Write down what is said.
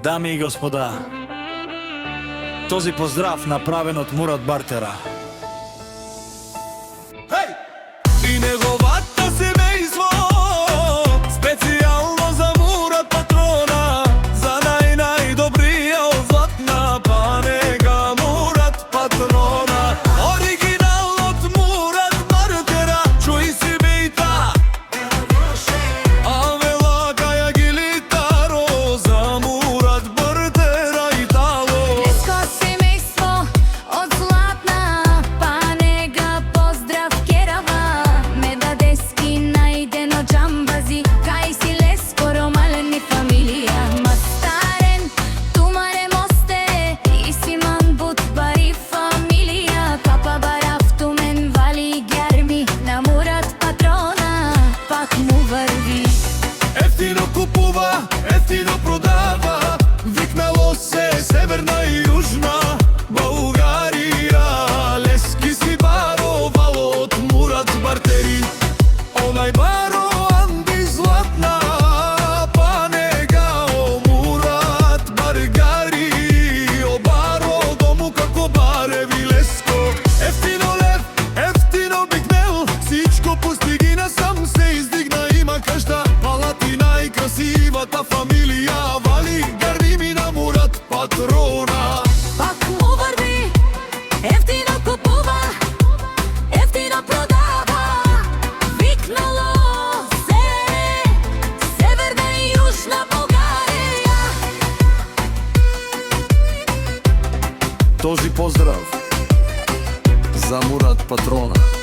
Дами и господа, този поздрав направен од Мурат Бартера и неговата семејство, специјално за Мурат Патрона, за најдобриот златна панега Мурат Патрона. Оригиналот Мурат Бартера, чуј си бејта, а велака ја гилитаро за Мурат Бартера и тало. Леско семејство од златна панега, поздрав керава, медадески најдено джамбази, кај си Леско ромални фамилија, Мастарен, Тумаре мосте, Исиман Бутбари фамилија, Папа Барафтумен вали герми, на Мурат Патрона пак му врви. Ефтино купува, ефтино продава, викнало се северна и јужна Бугарија. Лески си баровал од Мурат Бартери, онај баро Анди златна панега, о Мурат Баргари, о баро дому како бареви Леско. Ефтино лев, ефтино бигмел, сичко постиги насам се издигна, има кажда палати, најкрасивата фамилија вали герми на Мурат Патрона. Пак му врви, ефтино купува, ефтино продава, викнало се северна и јужна Бугарија. Този поздрав за Мурат Патрона.